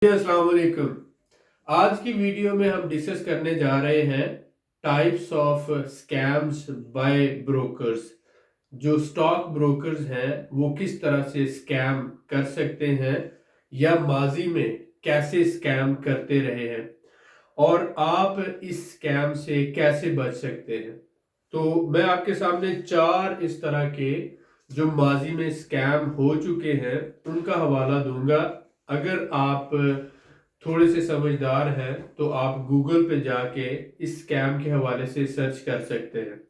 अस्सलाम वालेकुम। आज की वीडियो में हम डिस्कस करने जा रहे हैं types of scams by brokers. जो स्टॉक ब्रोकर्स हैं वो किस तरह से स्कैम कर सकते हैं या माजी में कैसे स्कैम करते रहे हैं और आप इस स्कैम से कैसे बच सकते हैं। तो मैं आपके सामने चार इस तरह के जो माजी में स्कैम हो चुके हैं उनका हवाला दूंगा। अगर आप थोड़े से समझदार हैं तो आप गूगल पे जाके इस स्कैम के हवाले से सर्च कर सकते हैं।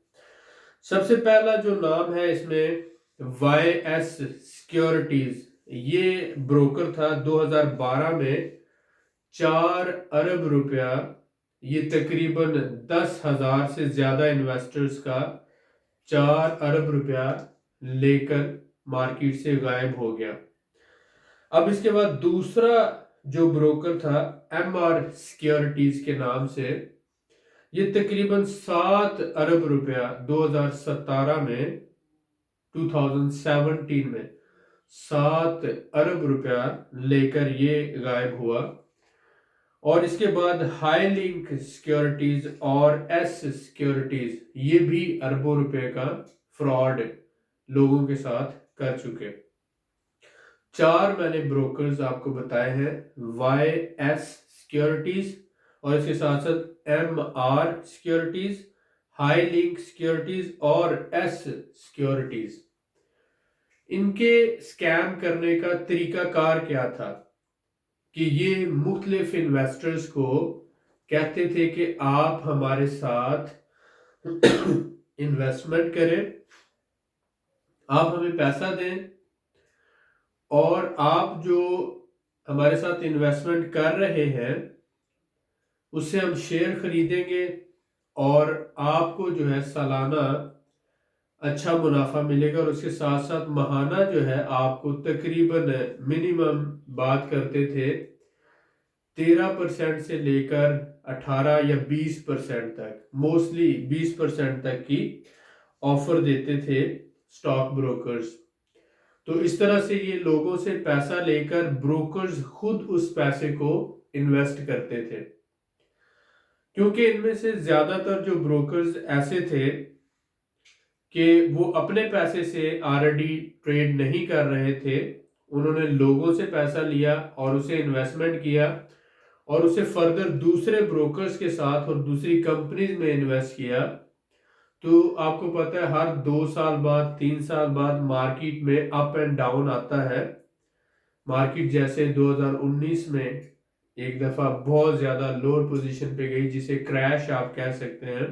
सबसे पहला जो नाम है इसमें वाई एस सिक्योरिटीज, ये ब्रोकर था 2012 में। 4 अरब रुपया, ये तकरीबन 10,000 से ज्यादा इन्वेस्टर्स का 4 अरब रुपया लेकर मार्केट से गायब हो गया। अब इसके बाद दूसरा जो ब्रोकर था एम आर सिक्योरिटीज के नाम से, ये तकरीबन 7 अरब रुपया 2017 में 2017 में 7 अरब रुपया लेकर ये गायब हुआ। और इसके बाद हाई लिंक सिक्योरिटीज और एस सिक्योरिटीज, ये भी अरबों रुपए का फ्रॉड लोगों के साथ कर चुके। चार मैंने ब्रोकर्स आपको बताए हैं, वाई एस सिक्योरिटीज और इसके साथ साथ M R securities, high link securities और एस सिक्योरिटीज। इनके स्कैम करने का तरीकाकार क्या था कि ये मुख्तलिफ इन्वेस्टर्स को कहते थे कि आप हमारे साथ इन्वेस्टमेंट करें, आप हमें पैसा दें और आप जो हमारे साथ इन्वेस्टमेंट कर रहे हैं उससे हम शेयर खरीदेंगे और आपको जो है सालाना अच्छा मुनाफा मिलेगा। और उसके साथ साथ महाना जो है आपको तकरीबन मिनिमम बात करते थे 13% से लेकर 18 या 20% तक, मोस्टली 20% तक की ऑफर देते थे स्टॉक ब्रोकर्स। तो इस तरह से ये लोगों से पैसा लेकर ब्रोकर्स खुद उस पैसे को इन्वेस्ट करते थे। क्योंकि इनमें से ज्यादातर जो ब्रोकर्स ऐसे थे कि वो अपने पैसे से ऑलरेडी ट्रेड नहीं कर रहे थे, उन्होंने लोगों से पैसा लिया और उसे इन्वेस्टमेंट किया और उसे फर्दर दूसरे ब्रोकर्स के साथ और दूसरी कंपनीज में इन्वेस्ट किया। तो आपको पता है हर 2 साल बाद 3 साल बाद मार्केट में अप एंड डाउन आता है। मार्केट जैसे 2019 में एक दफा बहुत ज्यादा लोअर पोजीशन पे गई जिसे क्रैश आप कह सकते हैं।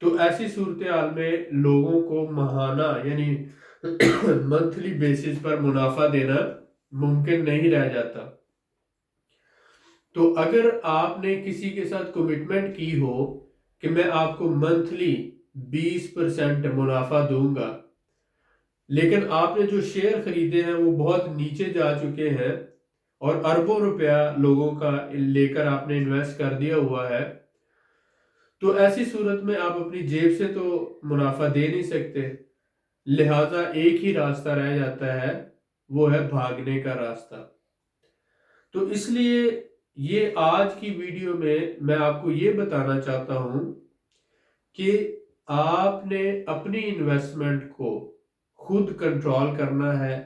तो ऐसी सूरत हाल में लोगों को महाना यानी मंथली बेसिस पर मुनाफा देना मुमकिन नहीं रह जाता। तो अगर आपने किसी के साथ कमिटमेंट की हो कि मैं आपको मंथली 20% मुनाफा दूंगा, लेकिन आपने जो शेयर खरीदे हैं वो बहुत नीचे जा चुके हैं और अरबों रुपया लोगों का लेकर आपने इन्वेस्ट कर दिया हुआ है, तो ऐसी सूरत में आप अपनी जेब से तो मुनाफा दे नहीं सकते। लिहाजा एक ही रास्ता रह जाता है, वो है भागने का रास्ता। तो इसलिए ये आज की वीडियो में मैं आपको ये बताना चाहता हूं कि आपने अपनी इन्वेस्टमेंट को खुद कंट्रोल करना है।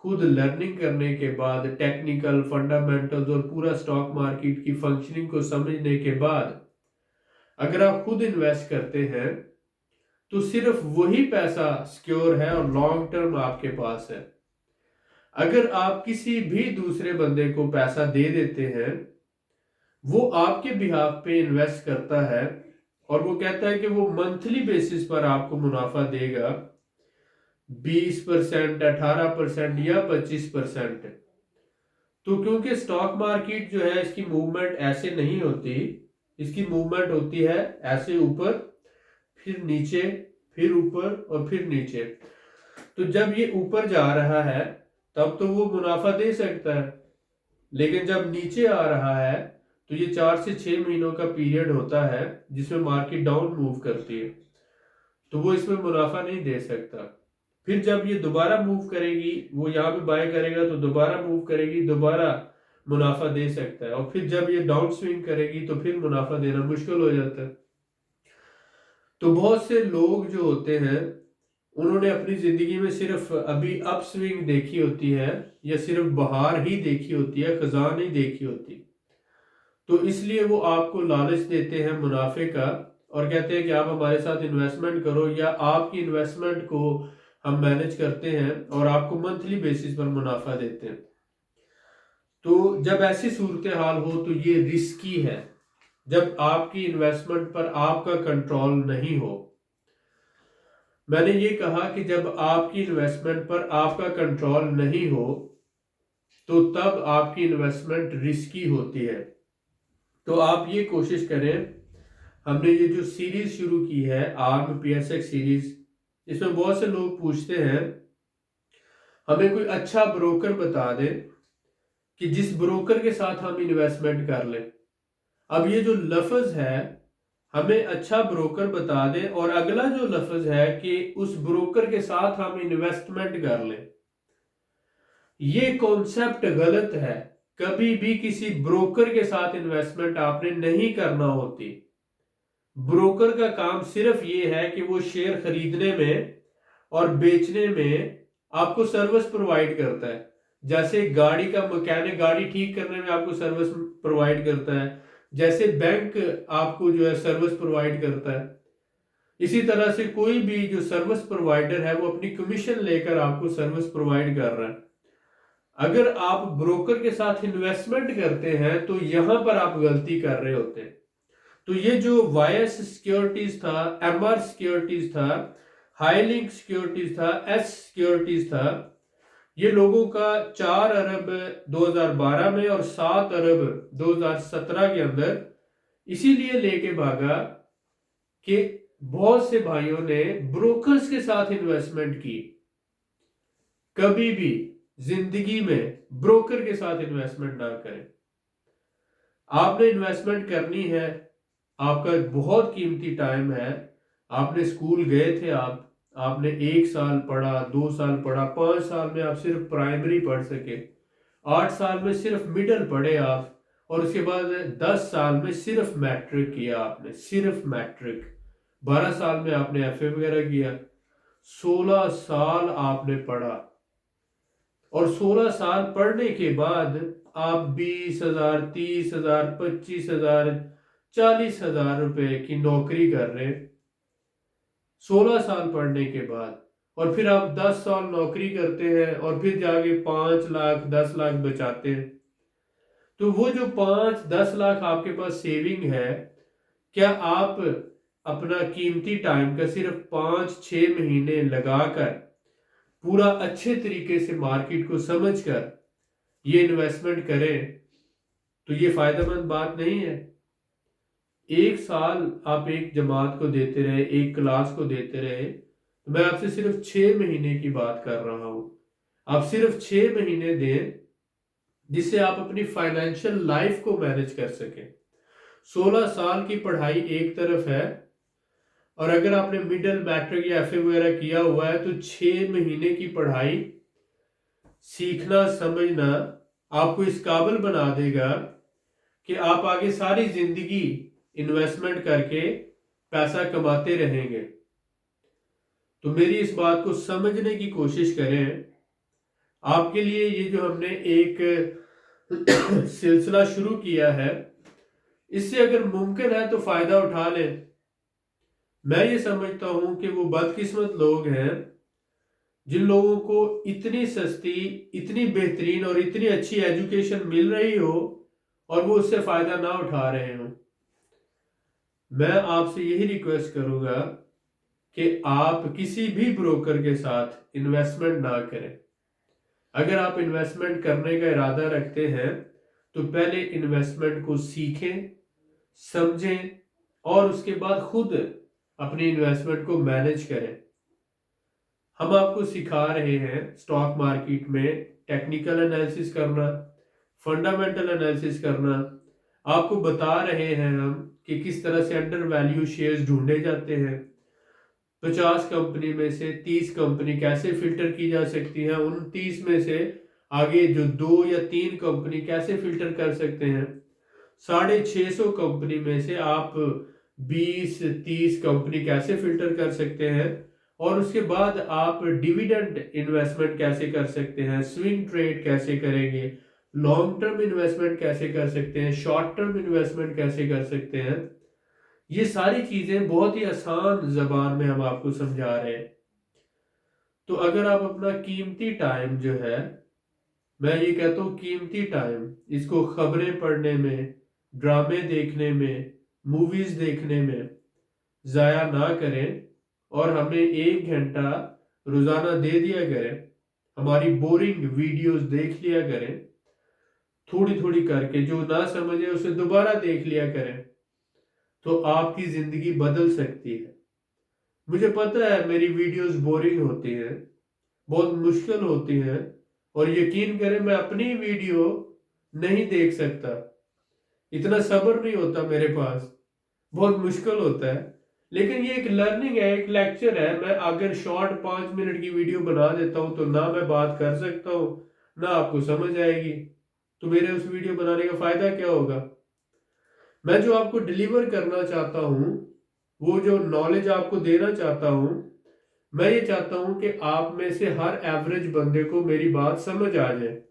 खुद लर्निंग करने के बाद, टेक्निकल फंडामेंटल्स और पूरा स्टॉक मार्केट की फंक्शनिंग को समझने के बाद अगर आप खुद इन्वेस्ट करते हैं तो सिर्फ वही पैसा सिक्योर है और लॉन्ग टर्म आपके पास है। अगर आप किसी भी दूसरे बंदे को पैसा दे देते हैं, वो आपके बिहाफ पे इन्वेस्ट करता है और वो कहता है कि वो मंथली बेसिस पर आपको मुनाफा देगा 20%, 18% या 25%। तो क्योंकि स्टॉक मार्केट जो है इसकी मूवमेंट ऐसे नहीं होती, इसकी मूवमेंट होती है ऐसे ऊपर फिर नीचे, फिर ऊपर और फिर नीचे। तो जब ये ऊपर जा रहा है तब तो वो मुनाफा दे सकता है, लेकिन जब नीचे आ रहा है तो ये 4 से 6 महीनों का पीरियड होता है जिसमें मार्केट डाउन मूव करती है, तो वो इसमें मुनाफा नहीं दे सकता। फिर जब ये दोबारा मूव करेगी, वो यहाँ पे बाय करेगा तो दोबारा मूव करेगी, दोबारा मुनाफा दे सकता है, और फिर जब ये डाउन स्विंग करेगी तो फिर मुनाफा देना मुश्किल हो जाता है। तो बहुत से लोग जो होते हैं उन्होंने अपनी जिंदगी में सिर्फ अभी अप स्विंग देखी होती है, या सिर्फ बहार ही देखी होती है, खजान नहीं देखी होती। तो इसलिए वो आपको लालच देते हैं मुनाफे का, और कहते हैं कि आप हमारे साथ इन्वेस्टमेंट करो, या आपकी इन्वेस्टमेंट को हम मैनेज करते हैं और आपको मंथली बेसिस पर मुनाफा देते हैं। तो जब ऐसी सूरत हाल हो तो ये रिस्की है, जब आपकी इन्वेस्टमेंट पर आपका कंट्रोल नहीं हो। मैंने ये कहा कि जब आपकी इन्वेस्टमेंट पर आपका कंट्रोल नहीं हो तो तब आपकी इन्वेस्टमेंट रिस्की होती है। तो आप ये कोशिश करें, हमने ये जो सीरीज शुरू की है आर्म PSX सीरीज, इसमें बहुत से लोग पूछते हैं हमें कोई अच्छा ब्रोकर बता दे कि जिस ब्रोकर के साथ हम इन्वेस्टमेंट कर लें। अब ये जो लफ्ज है, हमें अच्छा ब्रोकर बता दे, और अगला जो लफ्ज है कि उस ब्रोकर के साथ हम इन्वेस्टमेंट कर लें, ये कॉन्सेप्ट गलत है। कभी भी किसी ब्रोकर के साथ इन्वेस्टमेंट आपने नहीं करना होती। ब्रोकर का काम सिर्फ ये है कि वो शेयर खरीदने में और बेचने में आपको सर्विस प्रोवाइड करता है। जैसे गाड़ी का मैकेनिक गाड़ी ठीक करने में आपको सर्विस प्रोवाइड करता है, जैसे बैंक आपको जो है सर्विस प्रोवाइड करता है, इसी तरह से कोई भी जो सर्विस प्रोवाइडर है वो अपनी कमीशन लेकर आपको सर्विस प्रोवाइड कर रहा है। अगर आप ब्रोकर के साथ इन्वेस्टमेंट करते हैं तो यहां पर आप गलती कर रहे होते हैं। तो ये जो YS सिक्योरिटीज था, MR सिक्योरिटीज था, हाईलिंक सिक्योरिटीज था, S सिक्योरिटीज था, ये लोगों का 4 अरब 2012 में और 7 अरब 2017 के अंदर इसीलिए लेके भागा कि बहुत से भाइयों ने ब्रोकर्स के साथ इन्वेस्टमेंट की। कभी भी जिंदगी में ब्रोकर के साथ इन्वेस्टमेंट ना करें। आपने इन्वेस्टमेंट करनी है, आपका बहुत कीमती टाइम है। आपने स्कूल गए थे, आपने 1 साल पढ़ा, 2 साल पढ़ा, 5 साल में आप सिर्फ प्राइमरी पढ़ सके, 8 साल में सिर्फ मिडिल पढ़े आप, और उसके बाद 10 साल में सिर्फ मैट्रिक किया आपने, सिर्फ मैट्रिक। 12 साल में आपने FA वगैरह किया, 16 साल आपने पढ़ा, और 16 साल पढ़ने के बाद आप 20,000, 30,000, 25,000, 40,000 रुपए की नौकरी कर रहे हैं 16 साल पढ़ने के बाद, और फिर आप 10 साल नौकरी करते हैं और फिर जाके 5 लाख 10 लाख बचाते हैं। तो वो जो 5-10 लाख आपके पास सेविंग है, क्या आप अपना कीमती टाइम का सिर्फ 5-6 महीने लगाकर पूरा अच्छे तरीके से मार्केट को समझकर ये इन्वेस्टमेंट करें तो ये फायदेमंद बात नहीं है। 1 साल आप एक जमात को देते रहे, एक क्लास को देते रहे, तो मैं आपसे सिर्फ 6 महीने की बात कर रहा हूं। आप सिर्फ 6 महीने दें जिससे आप अपनी फाइनेंशियल लाइफ को मैनेज कर सकें। 16 साल की पढ़ाई एक तरफ है, और अगर आपने मिडिल मैट्रिक या FA वगैरह किया हुआ है तो 6 महीने की पढ़ाई सीखना समझना आपको इस काबिल बना देगा कि आप आगे सारी जिंदगी इन्वेस्टमेंट करके पैसा कमाते रहेंगे। तो मेरी इस बात को समझने की कोशिश करें। आपके लिए ये जो हमने एक सिलसिला शुरू किया है, इससे अगर मुमकिन है तो फायदा उठा लें। मैं ये समझता हूं कि वो बदकिस्मत लोग हैं जिन लोगों को इतनी सस्ती, इतनी बेहतरीन और इतनी अच्छी एजुकेशन मिल रही हो और वो उससे फायदा ना उठा रहे हो। मैं आपसे यही रिक्वेस्ट करूंगा कि आप किसी भी ब्रोकर के साथ इन्वेस्टमेंट ना करें। अगर आप इन्वेस्टमेंट करने का इरादा रखते हैं तो पहले इन्वेस्टमेंट को सीखें, समझें, और उसके बाद खुद अपनी इन्वेस्टमेंट को मैनेज करें। हम आपको सिखा रहे हैं स्टॉक मार्केट में टेक्निकल एनालिसिस करना, फंडामेंटल एनालिसिस करना। आपको बता रहे हैं हम कि किस तरह से अंडर वैल्यू शेयर्स ढूंढे जाते हैं। 50 कंपनी में से 30 कंपनी कैसे फिल्टर की जा सकती है, उन 30 में से आगे जो 2 या 3 कंपनी कैसे फिल्टर कर सकते हैं। 650 कंपनी में से आप 20-30 कंपनी कैसे फिल्टर कर सकते हैं। और उसके बाद आप डिविडेंड इन्वेस्टमेंट कैसे कर सकते हैं, स्विंग ट्रेड कैसे करेंगे, लॉन्ग टर्म इन्वेस्टमेंट कैसे कर सकते हैं, शॉर्ट टर्म इन्वेस्टमेंट कैसे कर सकते हैं। ये सारी चीजें बहुत ही आसान जबान में हम आपको समझा रहे हैं। तो अगर आप अपना कीमती टाइम जो है, मैं ये कहता हूँ कीमती टाइम, इसको खबरें पढ़ने में, ड्रामे देखने में, मूवीज देखने में जाया ना करें और हमें 1 घंटा रोजाना दे दिया करें, हमारी बोरिंग वीडियोस देख लिया करें, थोड़ी थोड़ी करके, जो ना समझे उसे दोबारा देख लिया करें, तो आपकी जिंदगी बदल सकती है। मुझे पता है मेरी वीडियोस बोरिंग होती हैं, बहुत मुश्किल होती हैं, और यकीन करें मैं अपनी वीडियो नहीं देख सकता, इतना सब्र नहीं होता मेरे पास, बहुत मुश्किल होता है। लेकिन ये एक लर्निंग है, एक लेक्चर है। मैं अगर शॉर्ट 5 मिनट की वीडियो बना देता हूँ तो ना मैं बात कर सकता हूँ, ना आपको समझ आएगी, तो मेरे उस वीडियो बनाने का फायदा क्या होगा। मैं जो आपको डिलीवर करना चाहता हूँ, वो जो नॉलेज आपको देना चाहता हूँ, मैं ये चाहता हूँ कि आप में से हर एवरेज बंदे को मेरी बात समझ आ जाए।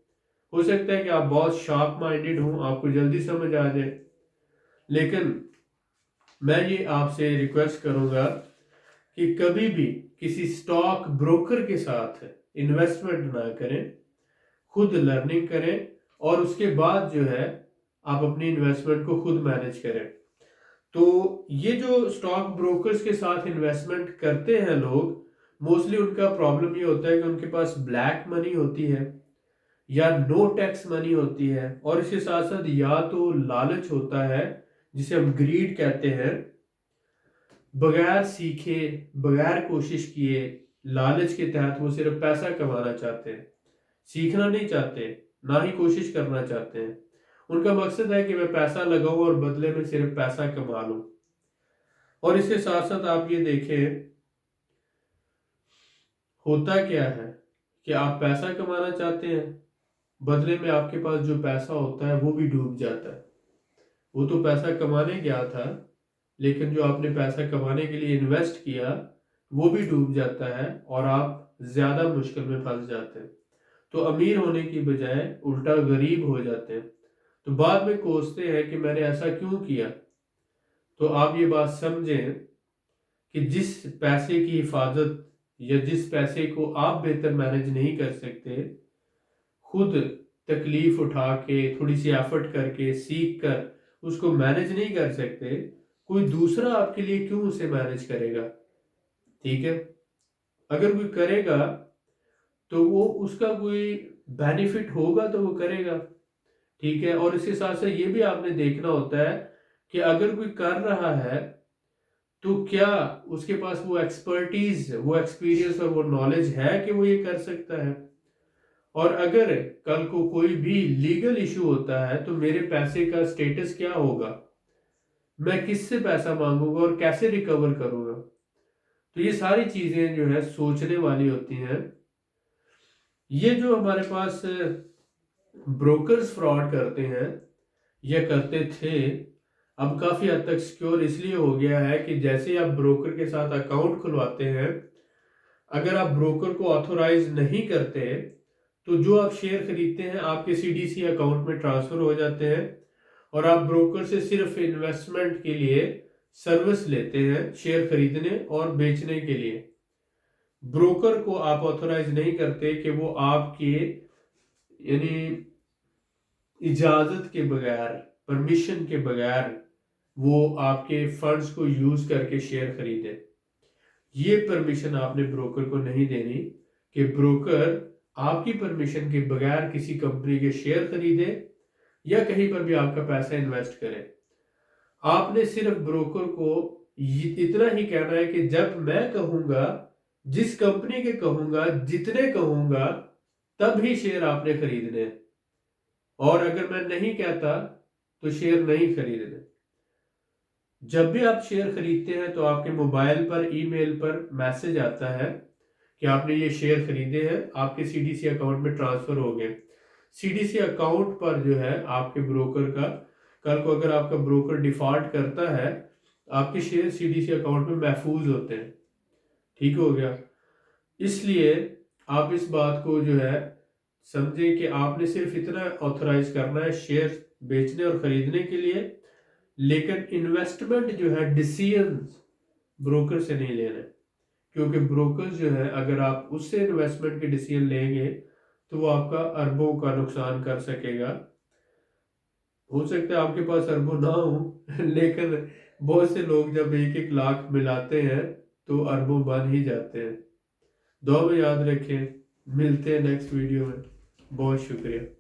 हो सकता है कि आप बहुत शार्प माइंडेड हो, आपको जल्दी समझ आ जाए, लेकिन मैं ये आपसे रिक्वेस्ट करूंगा कि कभी भी किसी स्टॉक ब्रोकर के साथ इन्वेस्टमेंट ना करें, खुद लर्निंग करें, और उसके बाद जो है आप अपनी इन्वेस्टमेंट को खुद मैनेज करें। तो ये जो स्टॉक ब्रोकर्स के साथ इन्वेस्टमेंट करते हैं लोग, मोस्टली उनका प्रॉब्लम ये होता है कि उनके पास ब्लैक मनी होती है या नो टैक्स मनी होती है, और इसके साथ साथ या तो लालच होता है जिसे हम ग्रीड कहते हैं। बगैर सीखे, बगैर कोशिश किए, लालच के तहत वो सिर्फ पैसा कमाना चाहते हैं, सीखना नहीं चाहते, ना ही कोशिश करना चाहते हैं। उनका मकसद है कि मैं पैसा लगाऊं और बदले में सिर्फ पैसा कमा लूं। और इसके साथ साथ आप ये देखें, होता क्या है कि आप पैसा कमाना चाहते हैं, बदले में आपके पास जो पैसा होता है वो भी डूब जाता है। वो तो पैसा कमाने गया था, लेकिन जो आपने पैसा कमाने के लिए इन्वेस्ट किया वो भी डूब जाता है और आप ज्यादा मुश्किल में फंस जाते हैं। तो अमीर होने की बजाय उल्टा गरीब हो जाते हैं, तो बाद में कोसते हैं कि मैंने ऐसा क्यों किया। तो आप ये बात समझें कि जिस पैसे की हिफाजत या जिस पैसे को आप बेहतर मैनेज नहीं कर सकते, खुद तकलीफ उठा के, थोड़ी सी एफर्ट करके, सीख कर उसको मैनेज नहीं कर सकते, कोई दूसरा आपके लिए क्यों उसे मैनेज करेगा। ठीक है, अगर कोई करेगा तो वो उसका कोई बेनिफिट होगा तो वो करेगा। ठीक है, और इसके साथ साथ ये भी आपने देखना होता है कि अगर कोई कर रहा है तो क्या उसके पास वो एक्सपर्टीज, वो एक्सपीरियंस और वो नॉलेज है कि वो ये कर सकता है। और अगर कल को कोई भी लीगल इशू होता है तो मेरे पैसे का स्टेटस क्या होगा, मैं किससे पैसा मांगूंगा और कैसे रिकवर करूंगा। तो ये सारी चीजें जो है सोचने वाली होती हैं। ये जो हमारे पास ब्रोकर्स फ्रॉड करते हैं या करते थे, अब काफी हद तक सिक्योर इसलिए हो गया है कि जैसे आप ब्रोकर के साथ अकाउंट खुलवाते हैं, अगर आप ब्रोकर को ऑथोराइज नहीं करते तो जो आप शेयर खरीदते हैं आपके सीडीसी अकाउंट में ट्रांसफर हो जाते हैं, और आप ब्रोकर से सिर्फ इन्वेस्टमेंट के लिए सर्विस लेते हैं, शेयर खरीदने और बेचने के लिए। ब्रोकर को आप ऑथोराइज नहीं करते कि वो आपके यानी इजाजत के बगैर, परमिशन के बगैर वो आपके फंड्स को यूज करके शेयर खरीदे। ये परमिशन आपने ब्रोकर को नहीं देनी कि ब्रोकर आपकी परमिशन के बगैर किसी कंपनी के शेयर खरीदे या कहीं पर भी आपका पैसा इन्वेस्ट करे। आपने सिर्फ ब्रोकर को इतना ही कहना है कि जब मैं कहूंगा, जिस कंपनी के कहूंगा, जितने कहूंगा, तब ही शेयर आपने खरीदने हैं, और अगर मैं नहीं कहता तो शेयर नहीं खरीदने। जब भी आप शेयर खरीदते हैं तो आपके मोबाइल पर, ईमेल पर मैसेज आता है कि आपने ये शेयर खरीदे हैं, आपके सीडीसी अकाउंट में ट्रांसफर हो गए। सीडीसी अकाउंट पर जो है आपके ब्रोकर का, कल को अगर आपका ब्रोकर डिफॉल्ट करता है, आपके शेयर सीडीसी अकाउंट में महफूज होते हैं। ठीक हो गया। इसलिए आप इस बात को जो है समझें कि आपने सिर्फ इतना ऑथराइज करना है शेयर बेचने और खरीदने के लिए, लेकिन इन्वेस्टमेंट जो है डिसीजन ब्रोकर से नहीं लेना है। क्योंकि ब्रोकर जो है अगर आप उससे इन्वेस्टमेंट के डिसीजन लेंगे तो वो आपका अरबों का नुकसान कर सकेगा। हो सकता है आपके पास अरबों ना हो लेकिन बहुत से लोग जब 1-1 लाख मिलाते हैं तो अरबों बन ही जाते हैं। दुआ में याद रखें। मिलते हैं नेक्स्ट वीडियो में। बहुत शुक्रिया।